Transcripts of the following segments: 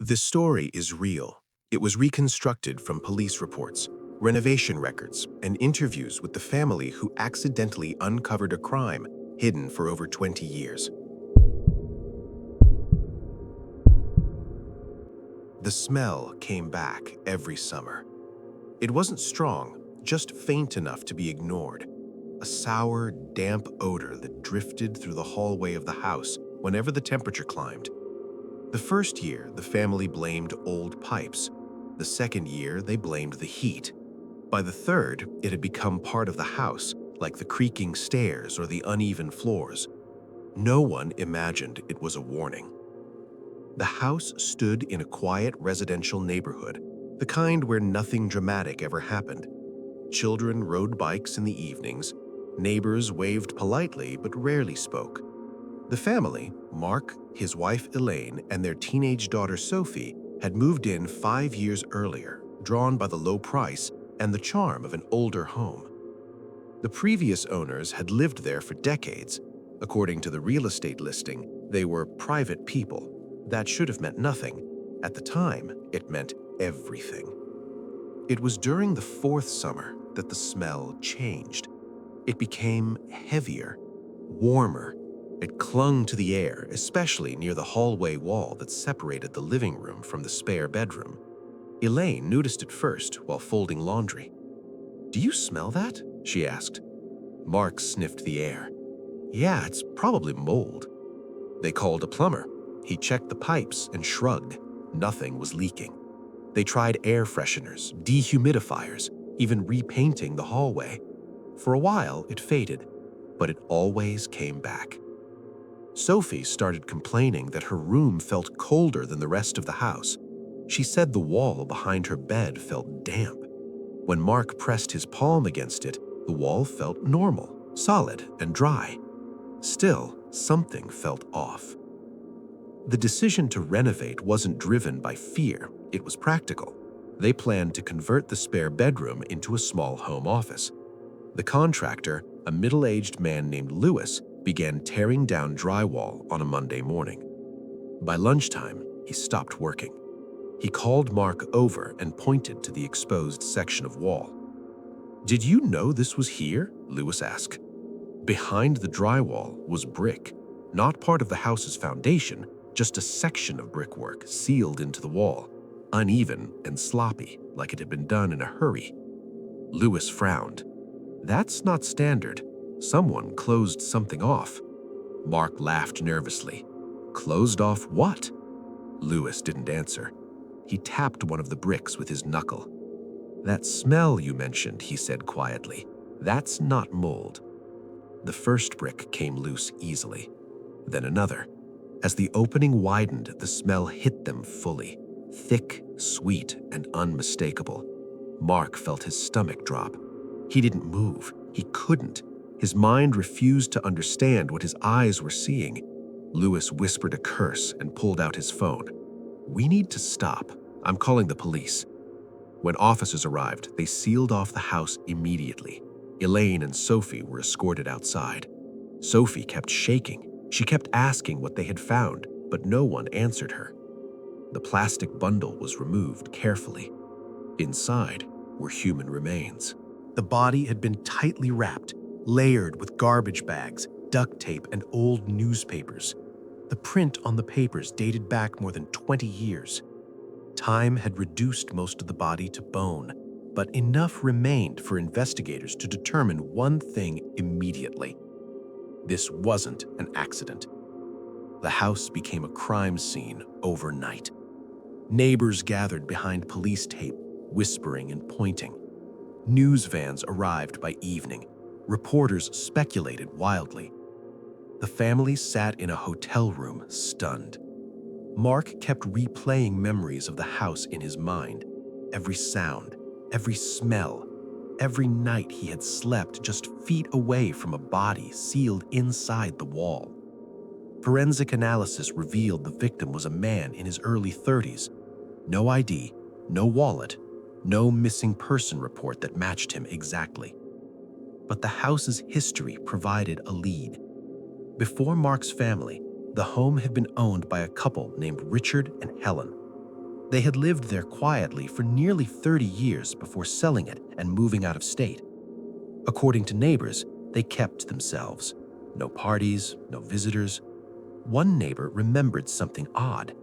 This story is real. It was reconstructed from police reports, renovation records, and interviews with the family who accidentally uncovered a crime hidden for over 20 years. The smell came back every summer. It wasn't strong, just faint enough to be ignored. A sour, damp odor that drifted through the hallway of the house whenever the temperature climbed. The first year, the family blamed old pipes. The second year, they blamed the heat. By the third, it had become part of the house, like the creaking stairs or the uneven floors. No one imagined it was a warning. The house stood in a quiet residential neighborhood, the kind where nothing dramatic ever happened. Children rode bikes in the evenings. Neighbors waved politely but rarely spoke. The family, Mark, his wife Elaine, and their teenage daughter Sophie, had moved in 5 years earlier, drawn by the low price and the charm of an older home. The previous owners had lived there for decades. According to the real estate listing, they were private people. That should have meant nothing. At the time, it meant everything. It was during the fourth summer that the smell changed. It became heavier, warmer. It clung to the air, especially near the hallway wall that separated the living room from the spare bedroom. Elaine noticed it first while folding laundry. "Do you smell that?" she asked. Mark sniffed the air. "Yeah, it's probably mold." They called a plumber. He checked the pipes and shrugged. Nothing was leaking. They tried air fresheners, dehumidifiers, even repainting the hallway. For a while, it faded, but it always came back. Sophie started complaining that her room felt colder than the rest of the house. She said the wall behind her bed felt damp. When Mark pressed his palm against it, the wall felt normal, solid, and dry. Still, something felt off. The decision to renovate wasn't driven by fear, it was practical. They planned to convert the spare bedroom into a small home office. The contractor, a middle-aged man named Lewis, began tearing down drywall on a Monday morning. By lunchtime, he stopped working. He called Mark over and pointed to the exposed section of wall. "Did you know this was here?" Lewis asked. Behind the drywall was brick, not part of the house's foundation, just a section of brickwork sealed into the wall, uneven and sloppy, like it had been done in a hurry. Lewis frowned. "That's not standard. Someone closed something off." Mark laughed nervously. "Closed off what?" Lewis didn't answer. He tapped one of the bricks with his knuckle. "That smell you mentioned," he said quietly. "That's not mold." The first brick came loose easily, then another. As the opening widened, the smell hit them fully, thick, sweet, and unmistakable. Mark felt his stomach drop. He didn't move. He couldn't. His mind refused to understand what his eyes were seeing. Lewis whispered a curse and pulled out his phone. "We need to stop. I'm calling the police." When officers arrived, they sealed off the house immediately. Elaine and Sophie were escorted outside. Sophie kept shaking. She kept asking what they had found, but no one answered her. The plastic bundle was removed carefully. Inside were human remains. The body had been tightly wrapped, layered with garbage bags, duct tape, and old newspapers. The print on the papers dated back more than 20 years. Time had reduced most of the body to bone, but enough remained for investigators to determine one thing immediately. This wasn't an accident. The house became a crime scene overnight. Neighbors gathered behind police tape, whispering and pointing. News vans arrived by evening. Reporters speculated wildly. The family sat in a hotel room, stunned. Mark kept replaying memories of the house in his mind. Every sound, every smell, every night he had slept just feet away from a body sealed inside the wall. Forensic analysis revealed the victim was a man in his early 30s. No ID, no wallet, no missing person report that matched him exactly. But the house's history provided a lead. Before Mark's family, the home had been owned by a couple named Richard and Helen. They had lived there quietly for nearly 30 years before selling it and moving out of state. According to neighbors, they kept themselves. No parties, no visitors. One neighbor remembered something odd.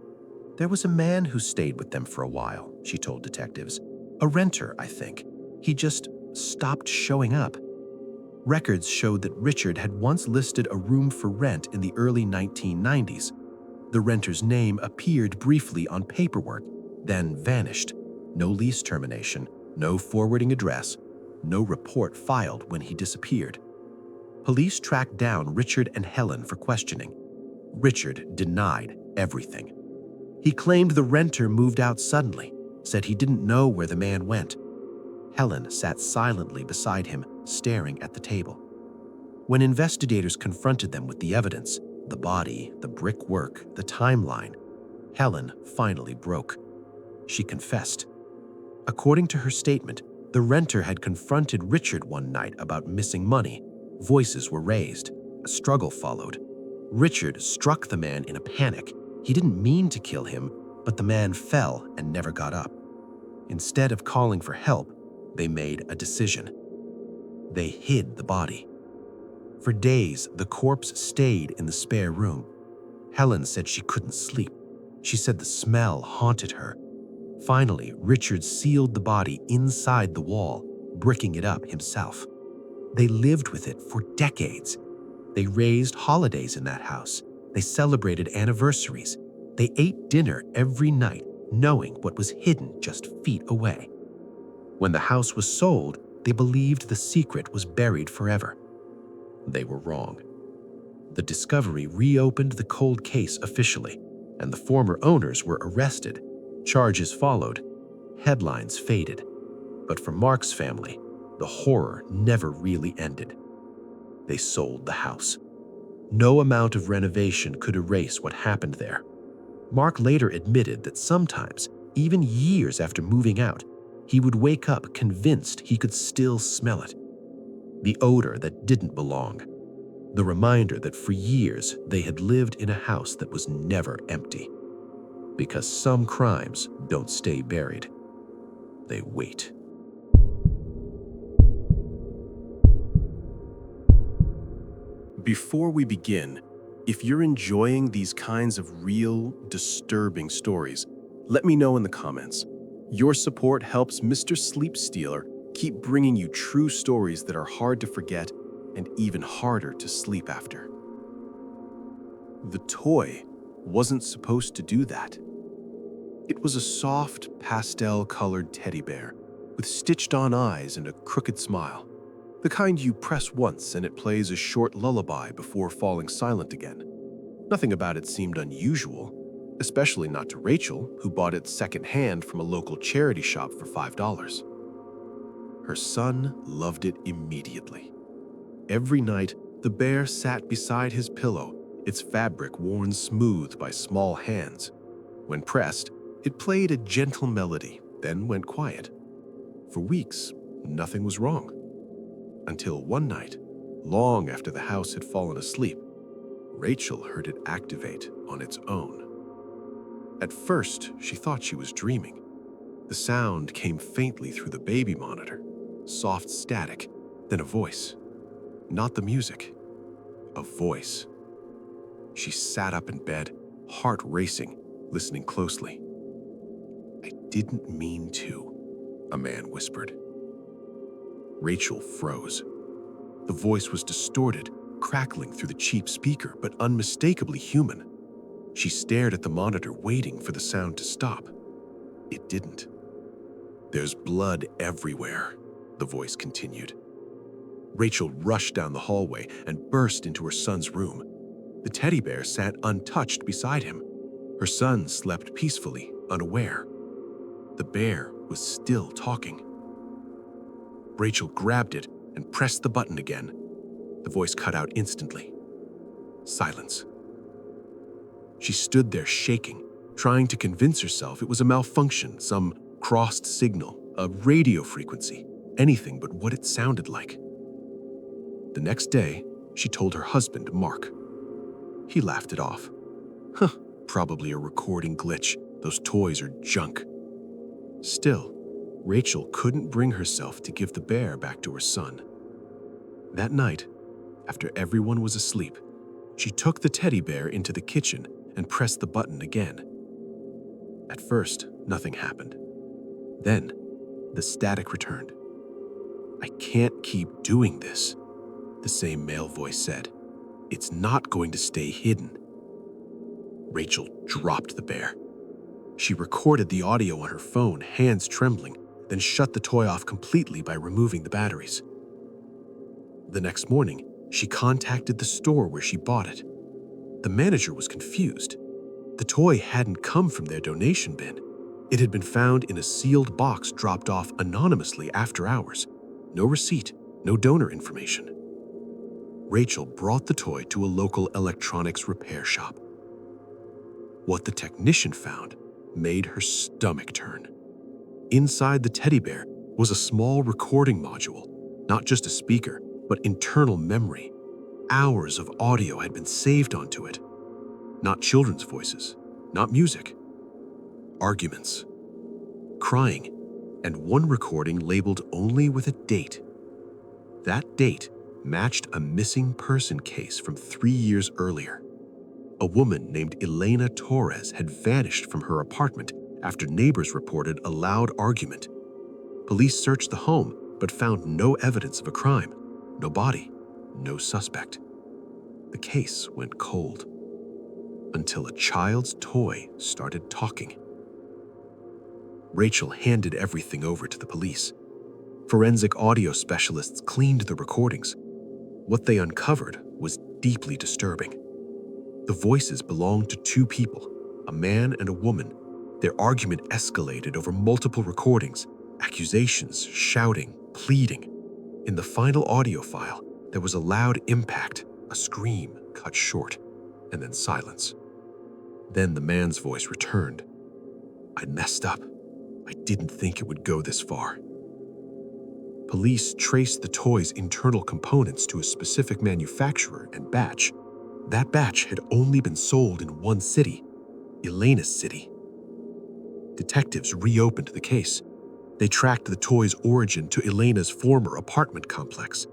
There was a man who stayed with them for a while, she told detectives. A renter, I think. He just stopped showing up. Records showed that Richard had once listed a room for rent in the early 1990s. The renter's name appeared briefly on paperwork, then vanished. No lease termination, no forwarding address, no report filed when he disappeared. Police tracked down Richard and Helen for questioning. Richard denied everything. He claimed the renter moved out suddenly, said he didn't know where the man went. Helen sat silently beside him, staring at the table. When investigators confronted them with the evidence, the body, the brickwork, the timeline, Helen finally broke. She confessed. According to her statement, the renter had confronted Richard one night about missing money. Voices were raised. A struggle followed. Richard struck the man in a panic. He didn't mean to kill him, but the man fell and never got up. Instead of calling for help, they made a decision. They hid the body. For days, the corpse stayed in the spare room. Helen said she couldn't sleep. She said the smell haunted her. Finally, Richard sealed the body inside the wall, bricking it up himself. They lived with it for decades. They raised holidays in that house. They celebrated anniversaries. They ate dinner every night, knowing what was hidden just feet away. When the house was sold, they believed the secret was buried forever. They were wrong. The discovery reopened the cold case officially, and the former owners were arrested. Charges followed. Headlines faded. But for Mark's family, the horror never really ended. They sold the house. No amount of renovation could erase what happened there. Mark later admitted that sometimes, even years after moving out, he would wake up convinced he could still smell it. The odor that didn't belong. The reminder that for years they had lived in a house that was never empty. Because some crimes don't stay buried. They wait. Before we begin, if you're enjoying these kinds of real, disturbing stories, let me know in the comments. Your support helps Mr. Sleep Stealer keep bringing you true stories that are hard to forget and even harder to sleep after. The toy wasn't supposed to do that. It was a soft, pastel-colored teddy bear with stitched-on eyes and a crooked smile. The kind you press once and it plays a short lullaby before falling silent again. Nothing about it seemed unusual, especially not to Rachel, who bought it secondhand from a local charity shop for $5. Her son loved it immediately. Every night, the bear sat beside his pillow, its fabric worn smooth by small hands. When pressed, it played a gentle melody, then went quiet. For weeks, nothing was wrong. Until one night, long after the house had fallen asleep, Rachel heard it activate on its own. At first, she thought she was dreaming. The sound came faintly through the baby monitor, soft static, then a voice. Not the music, a voice. She sat up in bed, heart racing, listening closely. "I didn't mean to," a man whispered. Rachel froze. The voice was distorted, crackling through the cheap speaker, but unmistakably human. She stared at the monitor, waiting for the sound to stop. It didn't. "There's blood everywhere," the voice continued. Rachel rushed down the hallway and burst into her son's room. The teddy bear sat untouched beside him. Her son slept peacefully, unaware. The bear was still talking. Rachel grabbed it and pressed the button again. The voice cut out instantly. Silence. She stood there shaking, trying to convince herself it was a malfunction, some crossed signal, a radio frequency, anything but what it sounded like. The next day, she told her husband, Mark. He laughed it off. Probably a recording glitch. Those toys are junk. Still, Rachel couldn't bring herself to give the bear back to her son. That night, after everyone was asleep, she took the teddy bear into the kitchen and pressed the button again. At first, nothing happened. Then, the static returned. "I can't keep doing this," the same male voice said. "It's not going to stay hidden." Rachel dropped the bear. She recorded the audio on her phone, hands trembling, then shut the toy off completely by removing the batteries. The next morning, she contacted the store where she bought it. The manager was confused. The toy hadn't come from their donation bin. It had been found in a sealed box dropped off anonymously after hours. No receipt, no donor information. Rachel brought the toy to a local electronics repair shop. What the technician found made her stomach turn. Inside the teddy bear was a small recording module, not just a speaker, but internal memory. Hours of audio had been saved onto it. Not children's voices, not music. Arguments, crying, and one recording labeled only with a date. That date matched a missing person case from 3 years earlier. A woman named Elena Torres had vanished from her apartment after neighbors reported a loud argument. Police searched the home but found no evidence of a crime, no body, no suspect. The case went cold until a child's toy started talking. Rachel handed everything over to the police. Forensic audio specialists cleaned the recordings. What they uncovered was deeply disturbing. The voices belonged to two people, a man and a woman. Their argument escalated over multiple recordings, accusations, shouting, pleading. In the final audio file, there was a loud impact, a scream cut short, and then silence. Then the man's voice returned. "I messed up. I didn't think it would go this far." Police traced the toy's internal components to a specific manufacturer and batch. That batch had only been sold in one city, Elena's city. Detectives reopened the case. They tracked the toy's origin to Elena's former apartment complex.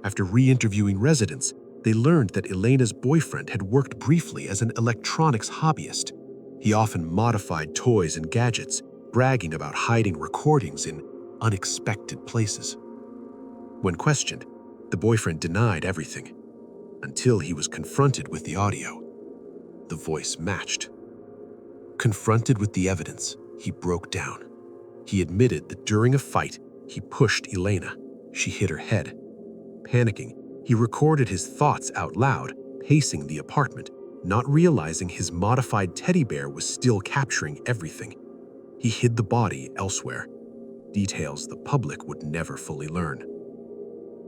After re-interviewing residents, they learned that Elena's boyfriend had worked briefly as an electronics hobbyist. He often modified toys and gadgets, bragging about hiding recordings in unexpected places. When questioned, the boyfriend denied everything, until he was confronted with the audio. The voice matched. Confronted with the evidence, he broke down. He admitted that during a fight, he pushed Elena. She hit her head. Panicking, he recorded his thoughts out loud, pacing the apartment, not realizing his modified teddy bear was still capturing everything. He hid the body elsewhere, details the public would never fully learn.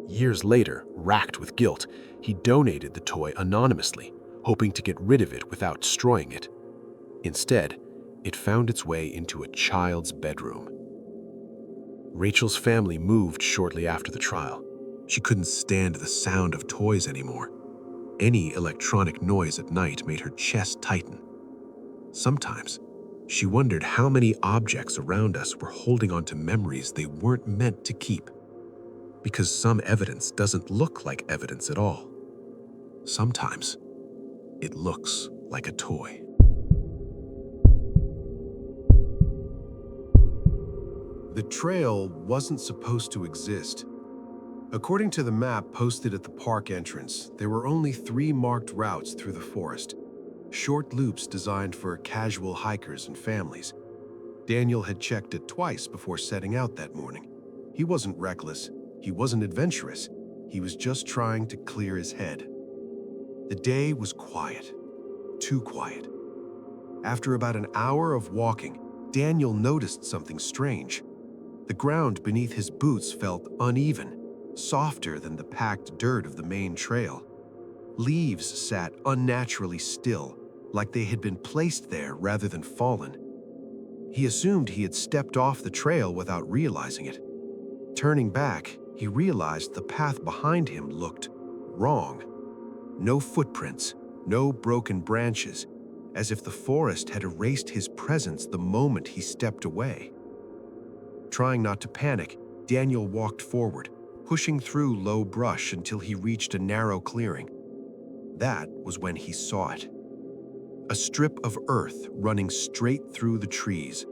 Years later, racked with guilt, he donated the toy anonymously, hoping to get rid of it without destroying it. Instead, it found its way into a child's bedroom. Rachel's family moved shortly after the trial. She couldn't stand the sound of toys anymore. Any electronic noise at night made her chest tighten. Sometimes, she wondered how many objects around us were holding on to memories they weren't meant to keep. Because some evidence doesn't look like evidence at all. Sometimes, it looks like a toy. The trail wasn't supposed to exist. According to the map posted at the park entrance, there were only 3 marked routes through the forest, short loops designed for casual hikers and families. Daniel had checked it twice before setting out that morning. He wasn't reckless, he wasn't adventurous, he was just trying to clear his head. The day was quiet, too quiet. After about an hour of walking, Daniel noticed something strange. The ground beneath his boots felt uneven, softer than the packed dirt of the main trail. Leaves sat unnaturally still, like they had been placed there rather than fallen. He assumed he had stepped off the trail without realizing it. Turning back, he realized the path behind him looked wrong. No footprints, no broken branches, as if the forest had erased his presence the moment he stepped away. Trying not to panic, Daniel walked forward, pushing through low brush until he reached a narrow clearing. That was when he saw it. A strip of earth running straight through the trees.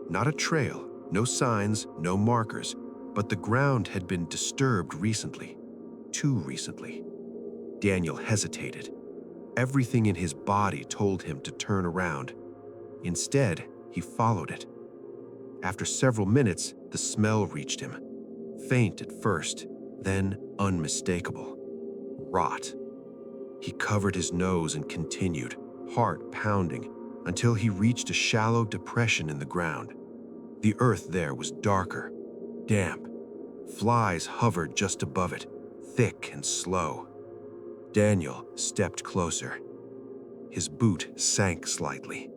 Not a trail, no signs, no markers, but the ground had been disturbed recently. Too recently. Daniel hesitated. Everything in his body told him to turn around. Instead, he followed it. After several minutes, the smell reached him. Faint at first, then unmistakable. Rot. He covered his nose and continued, heart pounding, until he reached a shallow depression in the ground. The earth there was darker, damp. Flies hovered just above it, thick and slow. Daniel stepped closer. His boot sank slightly.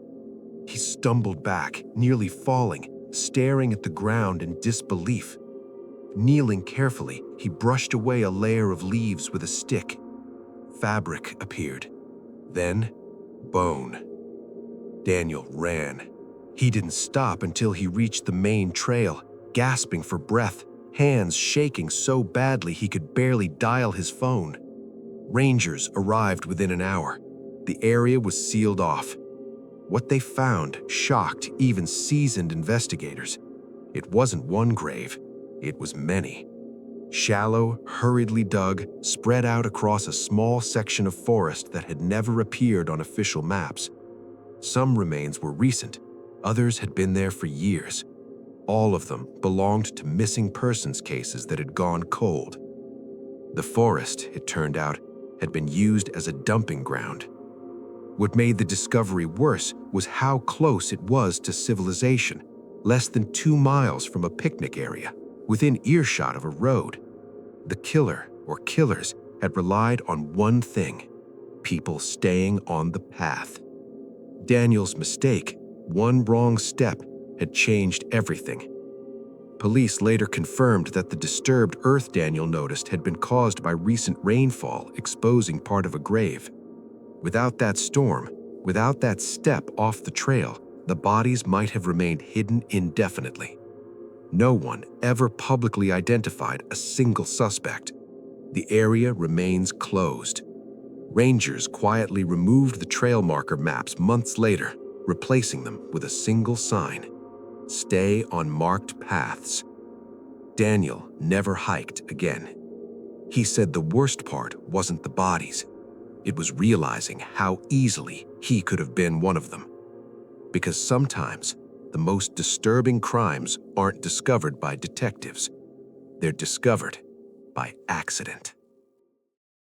He stumbled back, nearly falling, staring at the ground in disbelief. Kneeling carefully, he brushed away a layer of leaves with a stick. Fabric appeared. Then, bone. Daniel ran. He didn't stop until he reached the main trail, gasping for breath, hands shaking so badly he could barely dial his phone. Rangers arrived within an hour. The area was sealed off. What they found shocked even seasoned investigators. It wasn't one grave, it was many. Shallow, hurriedly dug, spread out across a small section of forest that had never appeared on official maps. Some remains were recent, others had been there for years. All of them belonged to missing persons cases that had gone cold. The forest, it turned out, had been used as a dumping ground. What made the discovery worse was how close it was to civilization, less than 2 miles from a picnic area, within earshot of a road. The killer, or killers, had relied on one thing: people staying on the path. Daniel's mistake, one wrong step, had changed everything. Police later confirmed that the disturbed earth Daniel noticed had been caused by recent rainfall exposing part of a grave. Without that storm, without that step off the trail, the bodies might have remained hidden indefinitely. No one ever publicly identified a single suspect. The area remains closed. Rangers quietly removed the trail marker maps months later, replacing them with a single sign: "Stay on marked paths." Daniel never hiked again. He said the worst part wasn't the bodies. It was realizing how easily he could have been one of them. Because sometimes, the most disturbing crimes aren't discovered by detectives. They're discovered by accident.